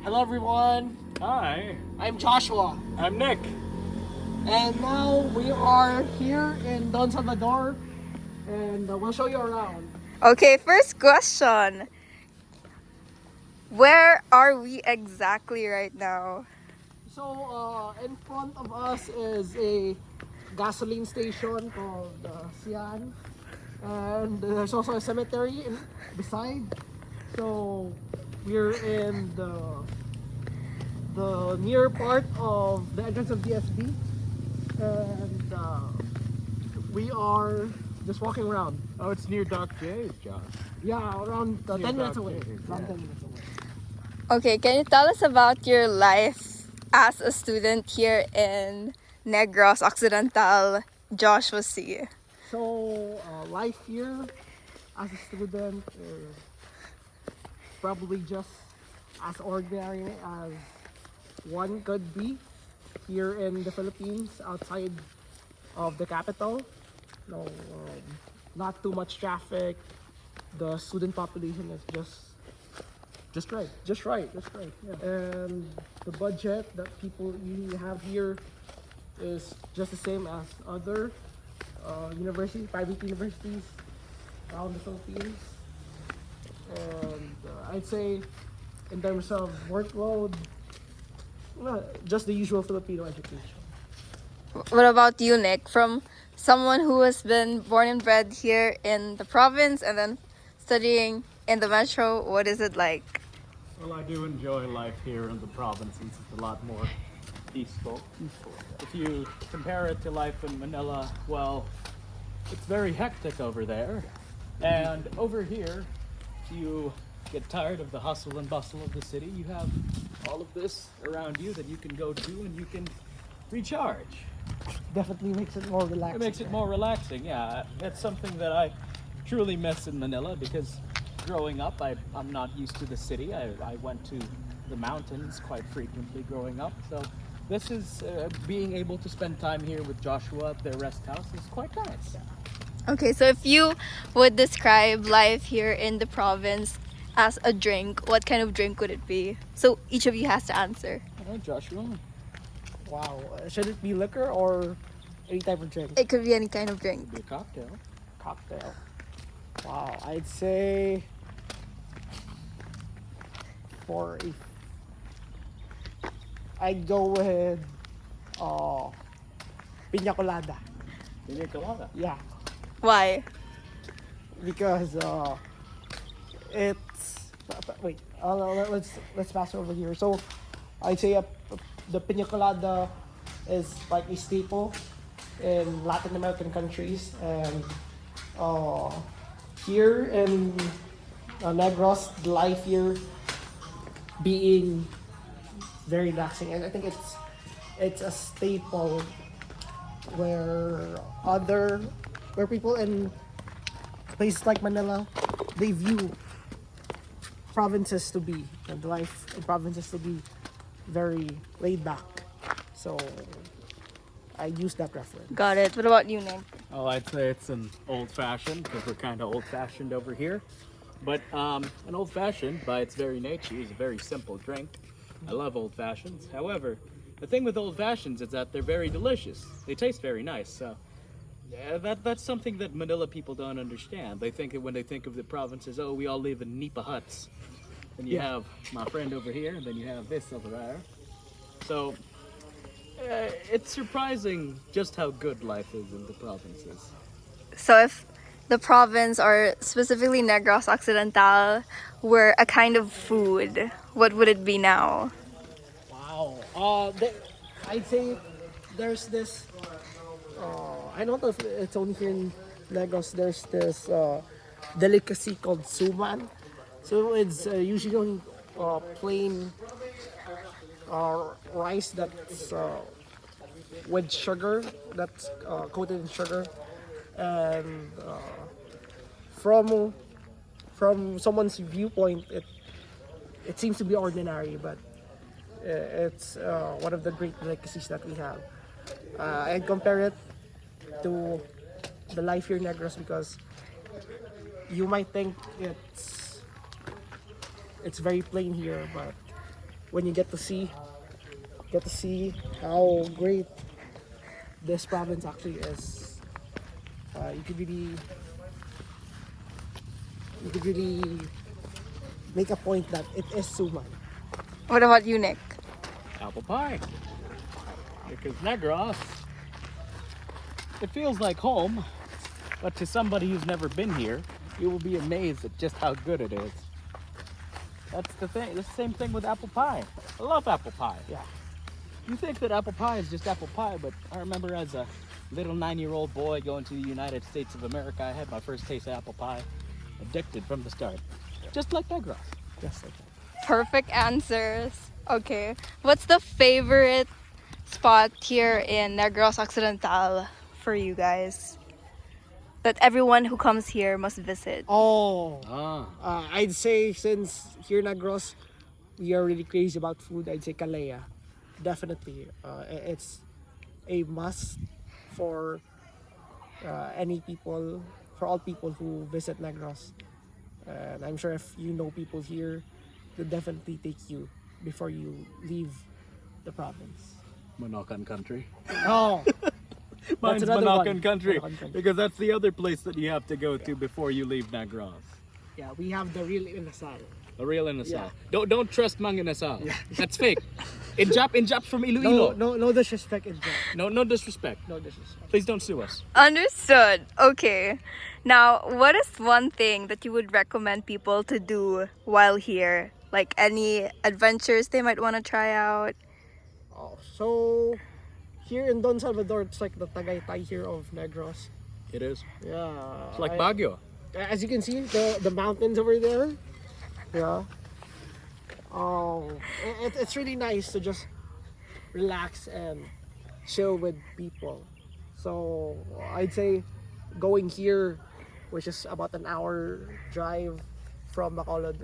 Hello everyone, Hi, I'm Joshua, I'm Nick. and now we are here in Don Salvador, and we'll show you around. Okay, first question. Where are we exactly right now? So in front of us is a gasoline station called Sian, and there's also a cemetery beside. So we're in the near part of the entrance of DSB, and we are just walking around. Oh, it's near Doc J's, Josh. Yeah, around Yeah, 10 minutes Doc away. J's, Around yeah. 10 minutes away. Okay, can you tell us about your life as a student here in Negros Occidental, Joshua C? So, life here as a student is probably just as ordinary as one could be here in the Philippines outside of the capital. No, not too much traffic. The student population is just right. Yeah. And the budget that people usually have here is just the same as other private universities around the Philippines. And I'd say, in terms of workload, just the usual Filipino education. What about you, Nick? From someone who has been born and bred here in the province and then studying in the metro, what is it like? Well, I do enjoy life here in the province since it's a lot more peaceful. If you compare it to life in Manila, well, it's very hectic over there. And over here, if you get tired of the hustle and bustle of the city, you have all of this around you that you can go to and you can recharge. Definitely makes it more relaxing. It makes it more relaxing, yeah. That's something that I truly miss in Manila because growing up, I'm not used to the city. I went to the mountains quite frequently growing up. So this is being able to spend time here with Joshua at their rest house is quite nice. Okay, so if you would describe life here in the province as a drink, what kind of drink would it be? So each of you has to answer. All right, Joshua. Wow. Should it be liquor or any type of drink? It could be any kind of drink. It'll be a cocktail. Cocktail. Wow. I'd say for a I'd go with Piña Colada. Piña Colada. Yeah, Why? because it's wait. Let's pass over here. So I'd say the Piña Colada is like a staple in Latin American countries, and here in Negros, the life here being very relaxing, and I think it's a staple where where people in places like Manila, they view provinces to be, and the life in provinces to be very laid back. So I use that reference. Got it. What about you, Nick? Oh, I'd say it's an old-fashioned because we're kind of old-fashioned over here. But an old-fashioned, by its very nature, is a very simple drink. I love old-fashions. However, the thing with old-fashions is that they're very delicious. They taste very nice. So yeah, that's something that Manila people don't understand. They think that when they think of the provinces, oh, we all live in nipa huts. And you have my friend over here, and then you have this over there. So it's surprising just how good life is in the provinces. So if the province or specifically Negros Occidental were a kind of food, what would it be now? Wow. I'd say there's this. I don't know if it's only here in Negros. There's this delicacy called suman. So it's usually plain rice that's with sugar, that's coated in sugar, and from someone's viewpoint, it seems to be ordinary, but it's one of the great delicacies that we have. I compare it to the life here in Negros because you might think it's very plain here, but when you get to see how great this province actually is. You could really make a point that it is Suman. What about you, Nick? Apple pie. Because Negros, it feels like home, but to somebody who's never been here, you will be amazed at just how good it is. That's the thing. It's the same thing with apple pie. I love apple pie. Yeah. You think that apple pie is just apple pie, but I remember as a little 9-year-old boy going to the United States of America, I had my first taste of apple pie. Addicted from the start. Just like Negros. Just like that. Perfect answers. Okay. What's the favorite spot here in Negros Occidental for you guys? That everyone who comes here must visit. Oh, Ah. I'd say since here in Negros, we are really crazy about food. I'd say Calea, definitely. It's a must for for all people who visit Negros. And I'm sure if you know people here, they'll definitely take you before you leave the province. Monacan country. Oh, Mine's another Monacan one. country. Monacan country. Because that's the other place that you have to go to before you leave Negros. yeah, we have the real inasal. A real inasal. Yeah. Don't trust Mang inasal. That's fake. In Jap from Iloilo. No disrespect in that. No disrespect. No disrespect. Please don't sue us. Understood. Okay. Now, what is one thing that you would recommend people to do while here? Like any adventures they might want to try out? Oh, so here in Don Salvador, it's like the Tagaytay here of Negros. It is. Yeah. It's like Baguio. As you can see, the mountains over there. Yeah. Oh, it's really nice to just relax and chill with people. So I'd say going here, which is about an hour drive from Bacolod,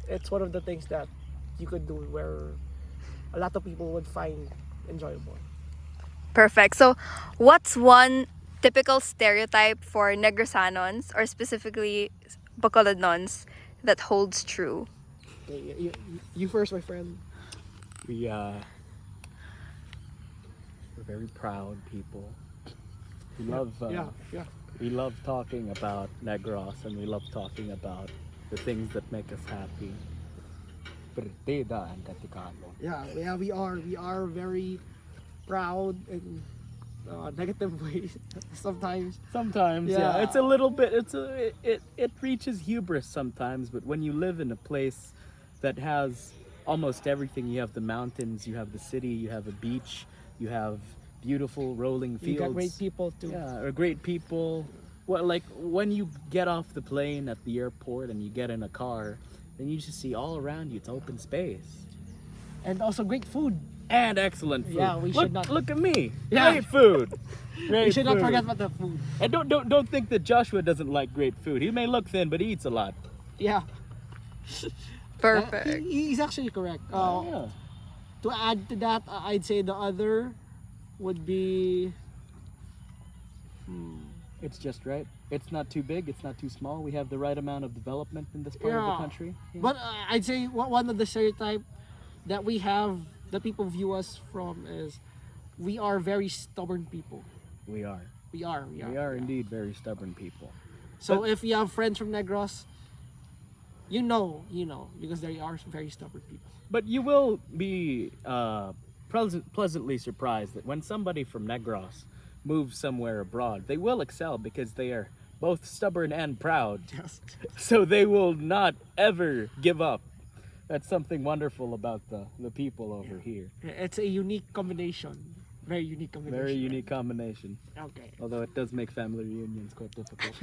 it's one of the things that you could do where a lot of people would find enjoyable. Perfect. So, what's one typical stereotype for Negrosanons, or specifically Bacolodnons, that holds true? Okay, you first, my friend. We're very proud people. We love Yeah. we love talking about Negros, and we love talking about the things that make us happy. Partida and Katikano. Yeah, we are very proud in negative ways sometimes. Sometimes, Yeah. it's a little bit. It reaches hubris sometimes. But when you live in a place that has almost everything, you have the mountains, you have the city, you have a beach, you have beautiful rolling fields. You got great people too. Yeah, or great people. Well, like when you get off the plane at the airport and you get in a car, then you just see all around you. It's open space And also great food. and excellent food. Yeah, we should not- look at me. Yeah. Great food. Great We should not food. forget about the food. And don't think that Joshua doesn't like great food. He may look thin, but he eats a lot. Yeah. Perfect. He's actually correct. Yeah. To add to that, I'd say the other would be It's just right. It's not too big. It's not too small. We have the right amount of development in this part of the Yeah. country. Yeah. But I'd say one of the stereotype that we have, that people view us from, is we are very stubborn people. we are. We are. We are indeed very stubborn people. So if you have friends from Negros, you know, because they are very stubborn people. But you will be pleasantly surprised that when somebody from Negros moves somewhere abroad, they will excel because they are both stubborn and proud. Yes. So they will not ever give up. That's something wonderful about the people over here. It's a unique combination. Very unique combination. Very unique combination. Okay. Although it does make family reunions quite difficult.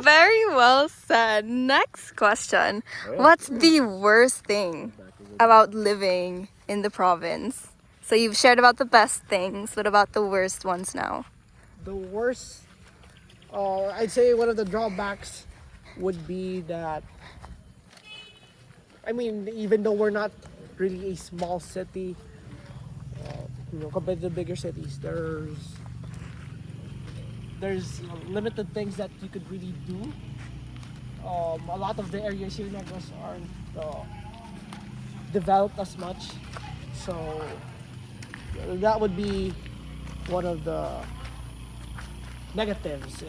Very well said. Next question. What's the worst thing about living in the province? So you've shared about the best things. What about the worst ones now? The worst, I'd say one of the drawbacks would be that, I mean, even though we're not really a small city, compared to the bigger cities, there's limited things that you could really do. A lot of the areas here in Negros aren't developed as much. So that would be one of the negatives,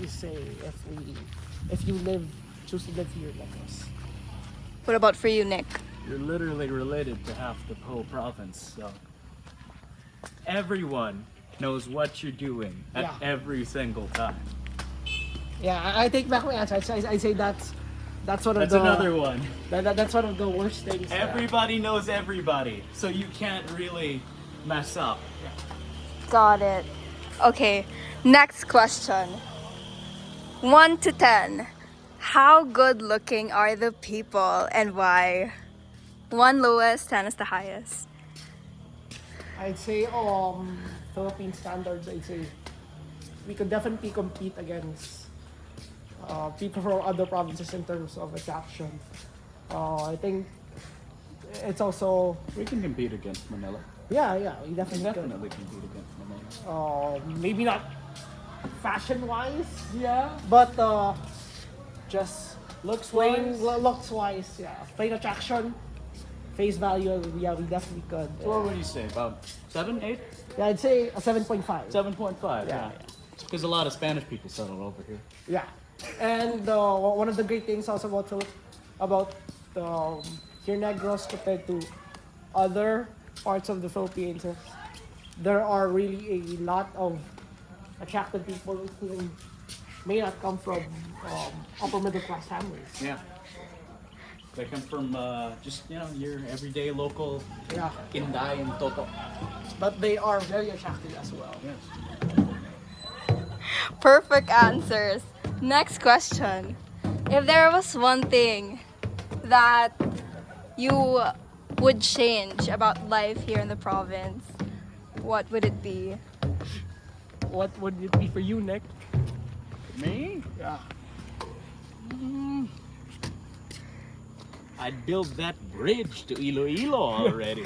you say, if you choose to live here in Negros. What about for you, Nick? You're literally related to half the whole province, so everyone knows what you're doing at Yeah. every single time. Yeah, I take back my answer. I say that's one of That's the another one. that's one of the worst things. Everybody knows everybody, so you can't really mess up. Got it. Okay, next question. 1 to 10. How good looking are the people and why? 1 lowest, 10 is the highest. I'd say Philippine standards. I'd say we could definitely compete against people from other provinces in terms of attraction. I think it's also We can compete against Manila. yeah, we We definitely definitely compete against Manila. could. Maybe not fashion wise, Yeah. but just Looks plain wise. looks wise, yeah. Plain attraction, face value, yeah, we definitely could. So what would you say? About 7, 8? Yeah, I'd say a 7.5. 7.5. Yeah. Because a lot of Spanish people settle over here. Yeah, and one of the great things also about here in Negros compared to other parts of the Philippines, is there are really a lot of attractive people who may not come from upper middle class families. Yeah. They come from just, your everyday local Yeah, Inday and Toto. but they are very attractive as well. Yes. Perfect answers. Next question. If there was one thing that you would change about life here in the province, what would it be? What would it be for you, Nick? Me? Yeah. I'd build that bridge to Iloilo already.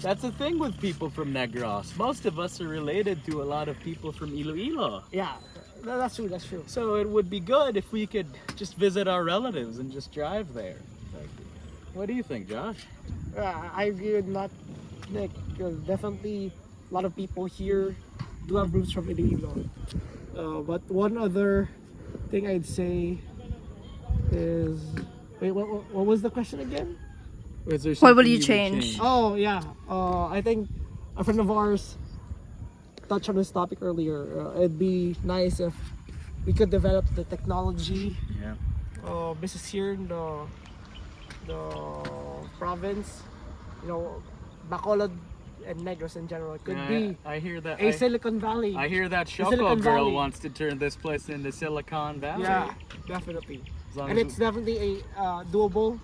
That's the thing with people from Negros. Most of us are related to a lot of people from Iloilo. Yeah, that's true. That's true. So it would be good if we could just visit our relatives and just drive there. What do you think, Josh? I agree with not Nick. Definitely, a lot of people here do have roots from Iloilo. But one other thing I'd say is, wait, what was the question again? Is there What would something you would change? Oh yeah, I think a friend of ours touched on this topic earlier. It'd be nice if we could develop the technology Yeah. business here in the province. Bacolod and Negros in general. It could be I hear that. a Silicon Valley. I hear that Cioco Silicon girl Valley. wants to turn this place into Silicon Valley. Yeah, definitely. As long And as it's definitely a doable,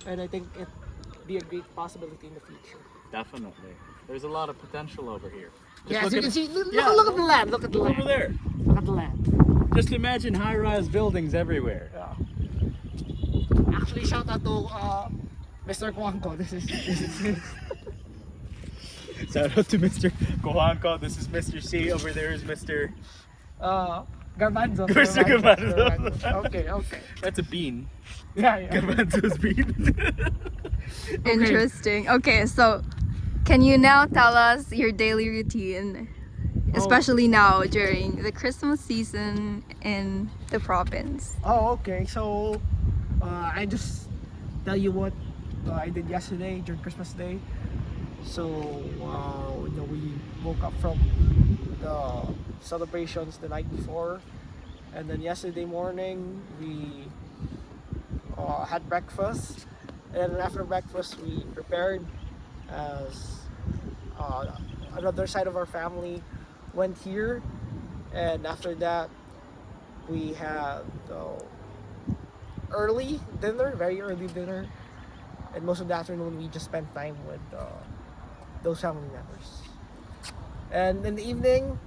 and I think it'd be a great possibility in the future. Definitely. There's a lot of potential over here. Just Yeah, look so you at- can see. Look, yeah, look at the land. Look at the land. over there. Look at the land. Just imagine high-rise buildings everywhere. Yeah. Actually, shout out to Mr. Kwanko. This is Shout out to Mr. Kohanko. This is Mr. C. Over there is Mr. Garbanzo. Mr. Garbanzo. Okay. That's a bean. Yeah. Garbanzo's bean. Interesting. Okay, so can you now tell us your daily routine, especially now during the Christmas season in the province? Oh, okay. So, I just tell you what I did yesterday during Christmas Day. So, we woke up from the celebrations the night before, and then yesterday morning we had breakfast, and then after breakfast we prepared as another side of our family went here, and after that we had very early dinner, and most of the afternoon we just spent time with those family members. And in the evening,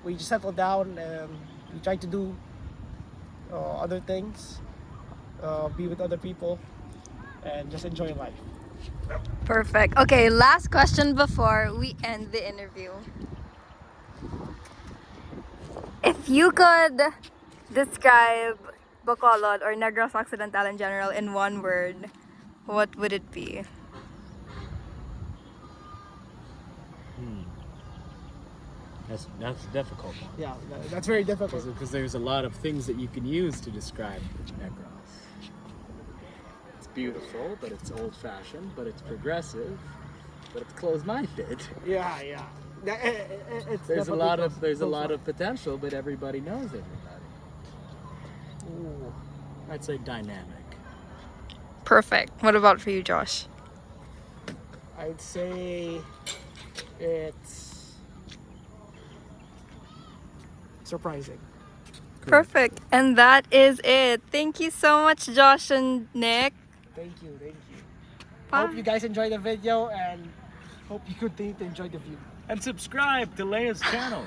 we just settled down and we tried to do other things, be with other people, and just enjoy life. Perfect. Okay, last question before we end the interview. If you could describe Bacolod or Negros Occidental in general in one word, what would it be? That's difficult. Yeah, that's very difficult. Because there's a lot of things that you can use to describe Negros. It's beautiful, but it's old-fashioned, but it's progressive, but it's closed-minded. Yeah, yeah. It's There's a lot of definitely potential, but everybody knows everybody. Ooh. I'd say dynamic. Perfect. What about for you, Josh? I'd say it's surprising. Perfect. And that is it. Thank you so much, Josh and Nick. Thank you, thank you. Bye. Hope you guys enjoyed the video and hope you continue to enjoy the view. And subscribe to Leah's channel.